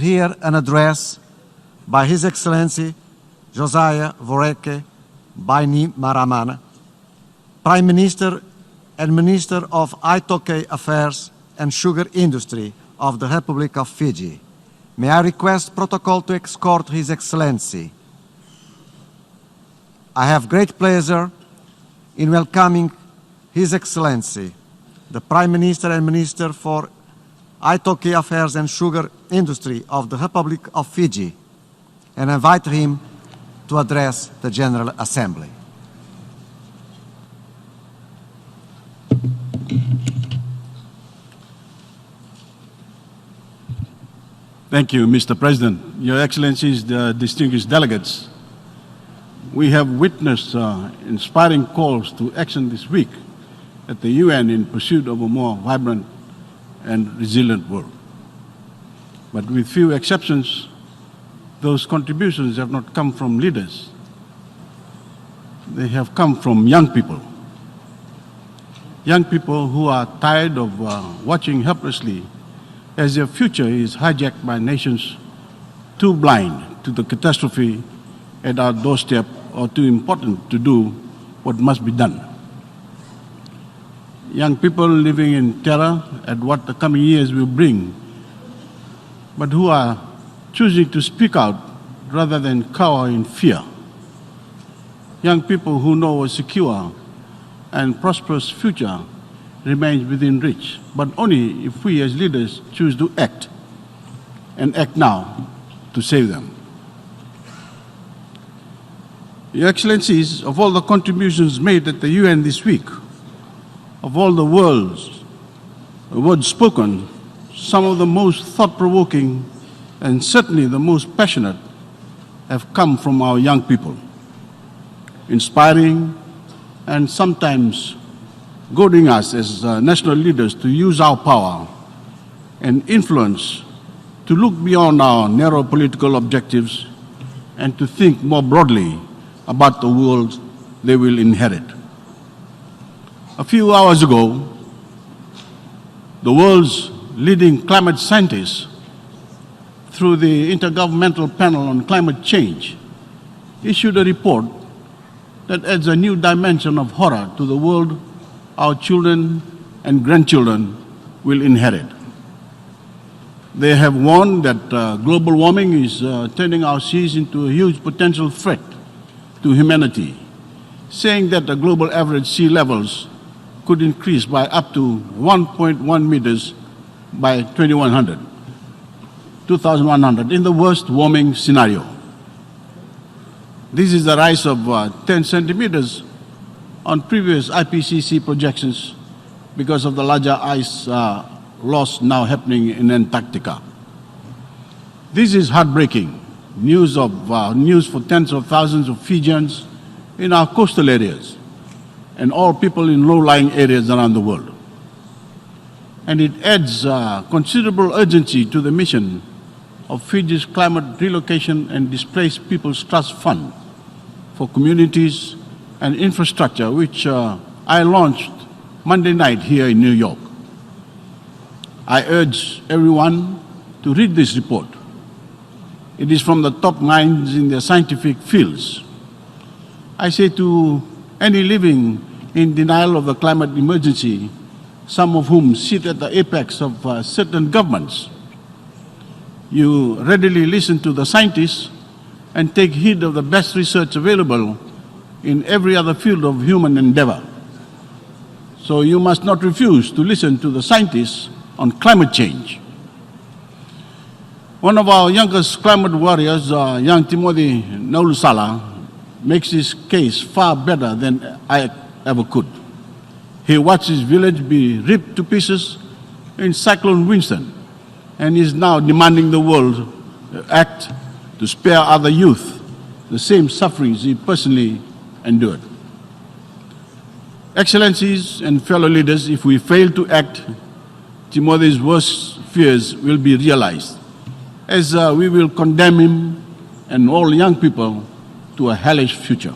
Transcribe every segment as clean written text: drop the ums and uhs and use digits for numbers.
Here an address by His Excellency Josiah Voreke Bainimarama, Prime Minister and Minister of Itoke Affairs and Sugar Industry of the Republic of Fiji. May I request protocol to escort His Excellency. I have great pleasure in welcoming His Excellency, the Prime Minister and Minister for Itoke Affairs and Sugar Industry of the Republic of Fiji, and invite him to address the General Assembly. Thank you, Mr. President. Your Excellencies, the distinguished delegates, we have witnessed inspiring calls to action this week at the UN in pursuit of a more vibrant and resilient world. But with few exceptions, those contributions have not come from leaders. They have come from young people. Young people who are tired of watching helplessly as their future is hijacked by nations too blind to the catastrophe at our doorstep or too important to do what must be done. Young people living in terror at what the coming years will bring, but who are choosing to speak out rather than cower in fear. Young people who know a secure and prosperous future remains within reach, but only if we as leaders choose to act, and act now to save them. Your Excellencies, of all the contributions made at the UN this week, of all the words spoken, some of the most thought-provoking and certainly the most passionate have come from our young people, inspiring and sometimes goading us as national leaders to use our power and influence to look beyond our narrow political objectives and to think more broadly about the world they will inherit. A few hours ago, the world's leading climate scientists, through the Intergovernmental Panel on Climate Change, issued a report that adds a new dimension of horror to the world our children and grandchildren will inherit. They have warned that global warming is turning our seas into a huge potential threat to humanity, saying that the global average sea levels could increase by up to 1.1 meters by 2100 in the worst warming scenario. This is a rise of 10 centimeters on previous IPCC projections because of the larger ice loss now happening in Antarctica. This is heartbreaking news for tens of thousands of Fijians in our coastal areas and all people in low-lying areas around the world. And it adds considerable urgency to the mission of Fiji's Climate Relocation and Displaced Peoples Trust Fund for communities and infrastructure, which I launched Monday night here in New York. I urge everyone to read this report. It is from the top minds in their scientific fields. I say to any living in denial of the climate emergency, some of whom sit at the apex of certain governments, you readily listen to the scientists and take heed of the best research available in every other field of human endeavor. So you must not refuse to listen to the scientists on climate change. One of our youngest climate warriors, young Timothy Naulusala, makes his case far better than I ever could. He watched his village be ripped to pieces in Cyclone Winston and is now demanding the world act to spare other youth the same sufferings he personally endured. Excellencies and fellow leaders, if we fail to act, Timothy's worst fears will be realized, as we will condemn him and all young people to a hellish future.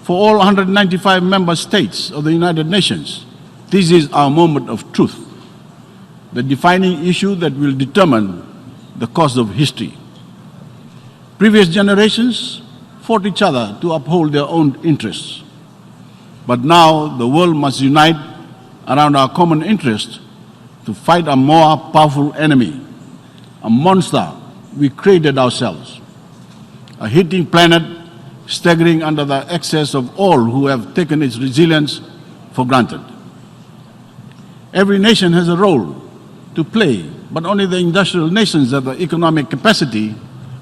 For all 195 member states of the United Nations, this is our moment of truth, the defining issue that will determine the course of history. Previous generations fought each other to uphold their own interests. But now the world must unite around our common interest to fight a more powerful enemy, a monster we created ourselves, a heating planet staggering under the excess of all who have taken its resilience for granted. Every nation has a role to play, but only the industrial nations have the economic capacity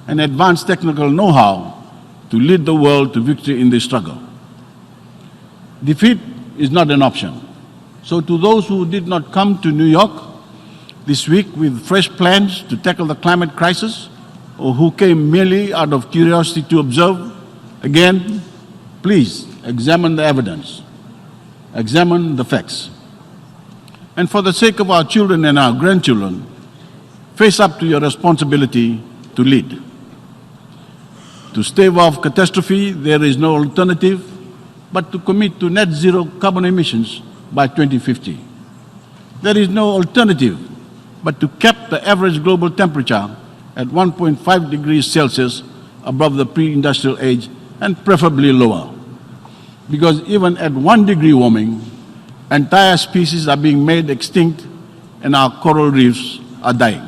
and advanced technical know-how to lead the world to victory in this struggle. Defeat is not an option. So to those who did not come to New York this week with fresh plans to tackle the climate crisis, or who came merely out of curiosity to observe, again, please examine the evidence, examine the facts. And for the sake of our children and our grandchildren, face up to your responsibility to lead. To stave off catastrophe, there is no alternative but to commit to net zero carbon emissions by 2050. There is no alternative but to cap the average global temperature at 1.5 degrees Celsius above the pre-industrial age and preferably lower. Because even at 1 degree warming, entire species are being made extinct and our coral reefs are dying.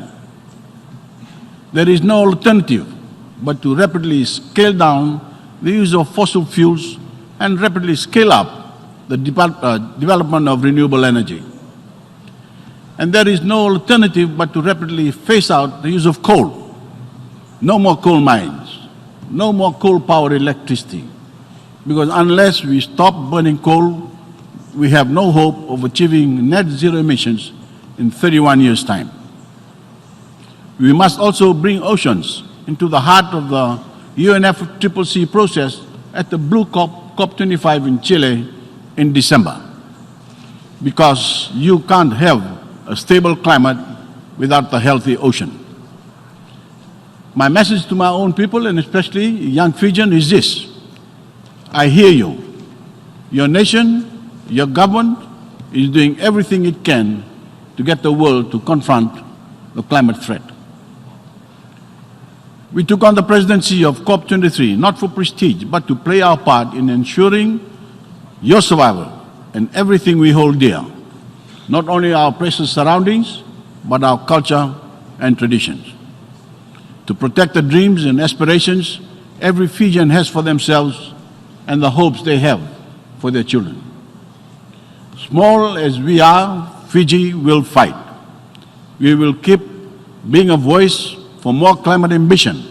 There is no alternative but to rapidly scale down the use of fossil fuels and rapidly scale up the development of renewable energy. And there is no alternative but to rapidly phase out the use of coal. No more coal mines, no more coal-powered electricity, because unless we stop burning coal, we have no hope of achieving net zero emissions in 31 years' time. We must also bring oceans into the heart of the UNFCCC process at the Blue COP25 in Chile in December, because you can't have a stable climate without the healthy ocean. My message to my own people, and especially young Fijian, is this: I hear you. Your nation, your government is doing everything it can to get the world to confront the climate threat. We took on the presidency of COP23 not for prestige, but to play our part in ensuring your survival and everything we hold dear, not only our precious surroundings, but our culture and traditions. To protect the dreams and aspirations every Fijian has for themselves and the hopes they have for their children. Small as we are, Fiji will fight. We will keep being a voice for more climate ambition,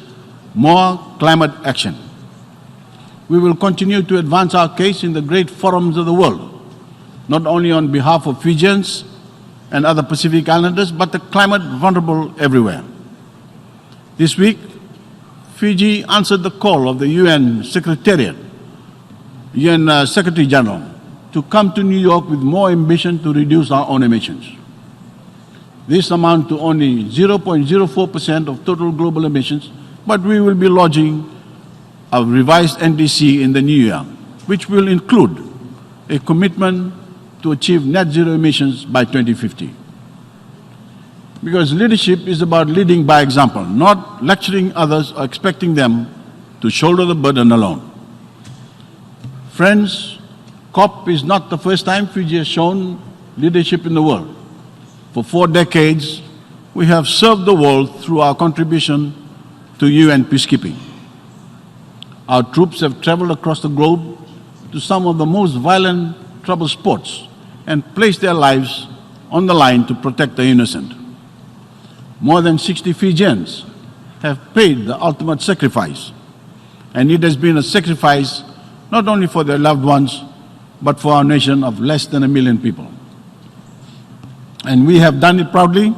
more climate action. We will continue to advance our case in the great forums of the world, not only on behalf of Fijians and other Pacific Islanders, but the climate vulnerable everywhere. This week, Fiji answered the call of the UN Secretariat, UN Secretary General, to come to New York with more ambition to reduce our own emissions. This amounts to only 0.04% of total global emissions, but we will be lodging a revised NDC in the new year, which will include a commitment to achieve net zero emissions by 2050. Because leadership is about leading by example, not lecturing others or expecting them to shoulder the burden alone. Friends, COP is not the first time Fiji has shown leadership in the world. For 4 decades, we have served the world through our contribution to UN peacekeeping. Our troops have traveled across the globe to some of the most violent trouble spots and placed their lives on the line to protect the innocent. More than 60 Fijians have paid the ultimate sacrifice, and it has been a sacrifice not only for their loved ones, but for our nation of less than 1 million people. And we have done it proudly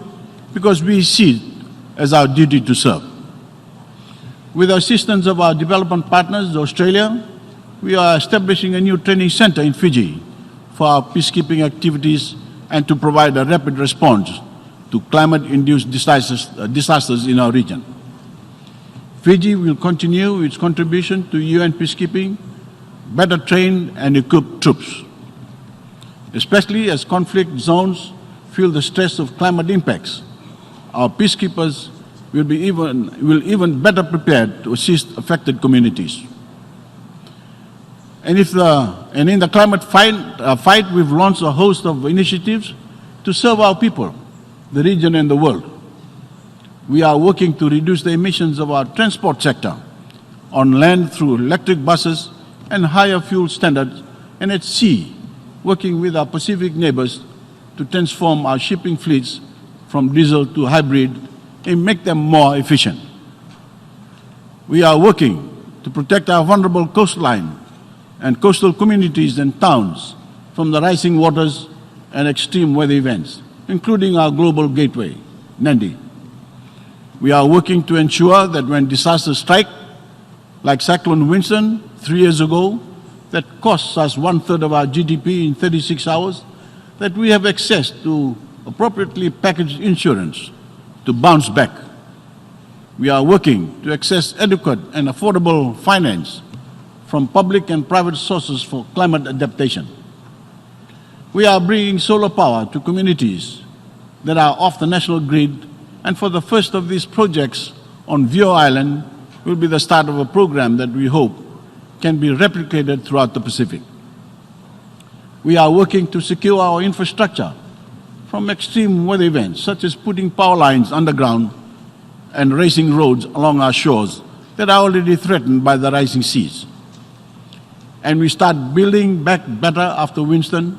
because we see it as our duty to serve. With the assistance of our development partners, Australia, we are establishing a new training center in Fiji for our peacekeeping activities and to provide a rapid response to climate-induced disasters in our region. Fiji will continue its contribution to UN peacekeeping, better trained and equipped troops, especially as conflict zones feel the stress of climate impacts. Our peacekeepers will even better prepared to assist affected communities. And in the climate fight, we've launched a host of initiatives to serve our people, the region and the world. We are working to reduce the emissions of our transport sector on land through electric buses and higher fuel standards, and at sea, working with our Pacific neighbors to transform our shipping fleets from diesel to hybrid and make them more efficient. We are working to protect our vulnerable coastline and coastal communities and towns from the rising waters and extreme weather events, including our global gateway, Nandi. We are working to ensure that when disasters strike, like Cyclone Winston 3 years ago, that costs us 1/3 of our GDP in 36 hours, that we have access to appropriately packaged insurance to bounce back. We are working to access adequate and affordable finance from public and private sources for climate adaptation. We are bringing solar power to communities that are off the national grid, and for the first of these projects on Vio Island will be the start of a program that we hope can be replicated throughout the Pacific. We are working to secure our infrastructure from extreme weather events, such as putting power lines underground and raising roads along our shores that are already threatened by the rising seas. And we start building back better after Winston.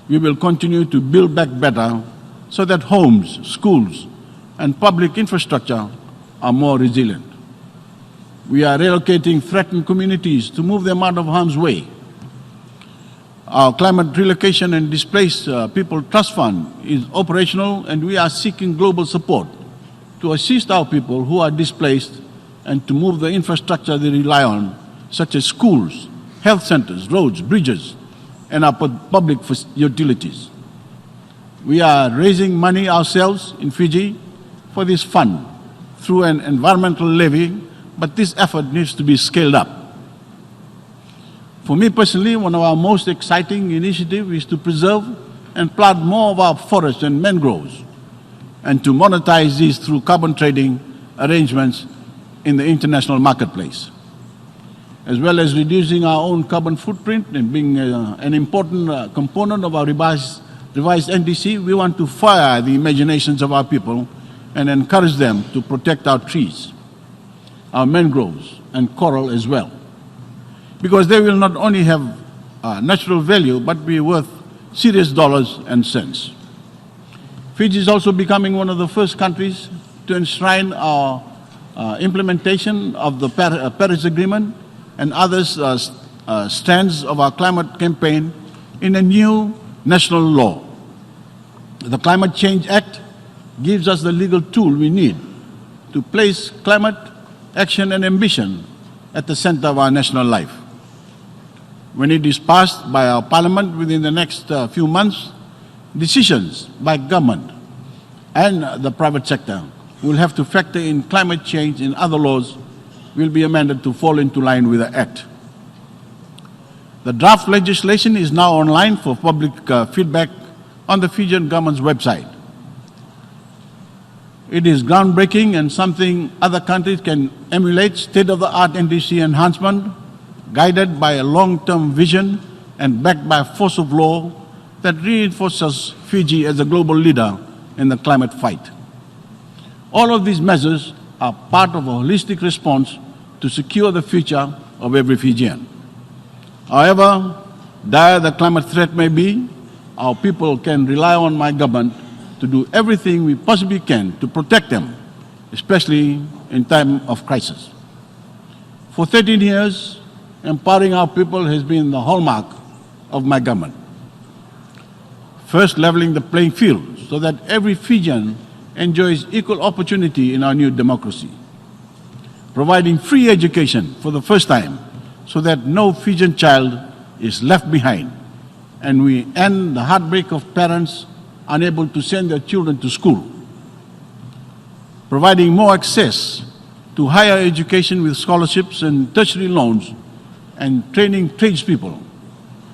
We will continue to build back better so that homes, schools, and public infrastructure are more resilient. We are relocating threatened communities to move them out of harm's way. Our Climate Relocation and Displaced People Trust Fund is operational, and we are seeking global support to assist our people who are displaced and to move the infrastructure they rely on, such as schools, health centers, roads, bridges, and our public utilities. We are raising money ourselves in Fiji for this fund through an environmental levy, but this effort needs to be scaled up. For me personally, one of our most exciting initiatives is to preserve and plant more of our forests and mangroves, and to monetize these through carbon trading arrangements in the international marketplace. As well as reducing our own carbon footprint and being an important component of our revised NDC, we want to fire the imaginations of our people and encourage them to protect our trees, our mangroves, and coral as well. Because they will not only have natural value, but be worth serious dollars and cents. Fiji is also becoming one of the first countries to enshrine our implementation of the Paris Agreement and other strands of our climate campaign in a new national law. The Climate Change Act gives us the legal tool we need to place climate action and ambition at the center of our national life. When it is passed by our parliament within the next few months, decisions by government and the private sector will have to factor in climate change in other laws will be amended to fall into line with the Act. The draft legislation is now online for public feedback on the Fijian government's website. It is groundbreaking and something other countries can emulate, state-of-the-art NDC enhancement, guided by a long-term vision and backed by a force of law that reinforces Fiji as a global leader in the climate fight. All of these measures are part of a holistic response to secure the future of every Fijian. However dire the climate threat may be, our people can rely on my government to do everything we possibly can to protect them, especially in time of crisis. For 13 years, empowering our people has been the hallmark of my government. First, leveling the playing field so that every Fijian enjoys equal opportunity in our new democracy. Providing free education for the first time so that no Fijian child is left behind. And we end the heartbreak of parents unable to send their children to school. Providing more access to higher education with scholarships and tertiary loans, and training tradespeople,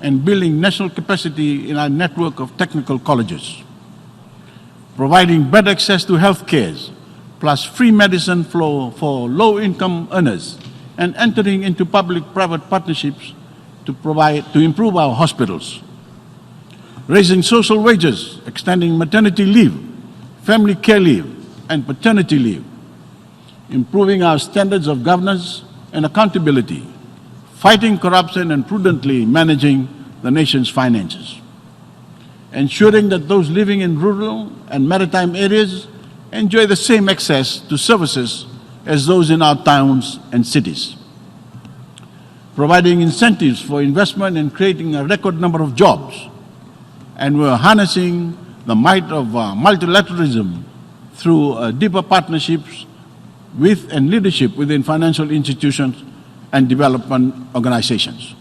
and building national capacity in our network of technical colleges. Providing better access to health care, plus free medicine for low-income earners, and entering into public-private partnerships to improve our hospitals. Raising social wages, extending maternity leave, family care leave, and paternity leave. Improving our standards of governance and accountability. Fighting corruption and prudently managing the nation's finances. Ensuring that those living in rural and maritime areas enjoy the same access to services as those in our towns and cities. Providing incentives for investment and creating a record number of jobs. And we're harnessing the might of multilateralism through deeper partnerships with and leadership within financial institutions and development organizations.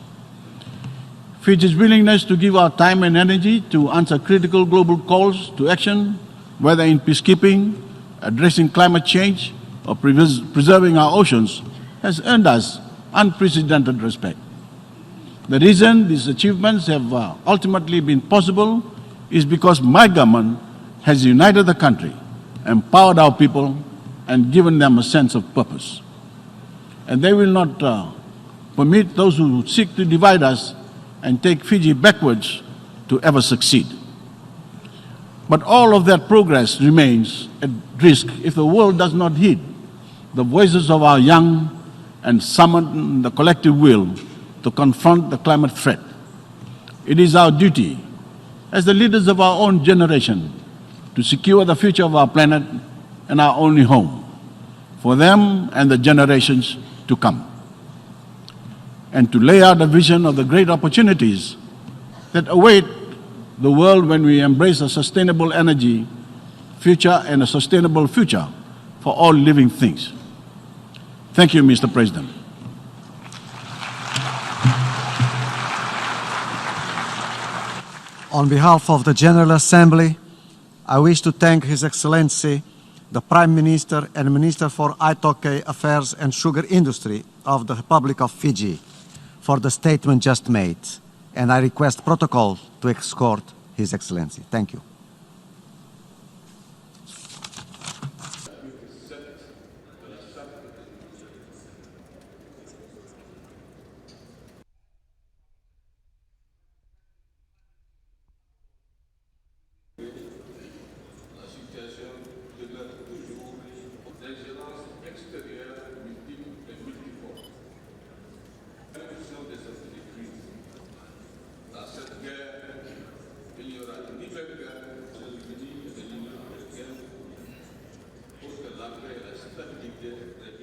Fiji's willingness to give our time and energy to answer critical global calls to action, whether in peacekeeping, addressing climate change, or preserving our oceans, has earned us unprecedented respect. The reason these achievements have ultimately been possible is because my government has united the country, empowered our people, and given them a sense of purpose. And they will not permit those who seek to divide us and take Fiji backwards to ever succeed. But all of that progress remains at risk if the world does not heed the voices of our young and summon the collective will to confront the climate threat. It is our duty as the leaders of our own generation to secure the future of our planet and our only home for them and the generations to come, and to lay out a vision of the great opportunities that await the world when we embrace a sustainable energy future and a sustainable future for all living things. Thank you, Mr. President. On behalf of the General Assembly, I wish to thank His Excellency, the Prime Minister and Minister for Aitoke Affairs and Sugar Industry of the Republic of Fiji for the statement just made, and I request protocol to escort His Excellency. Thank you. Gracias.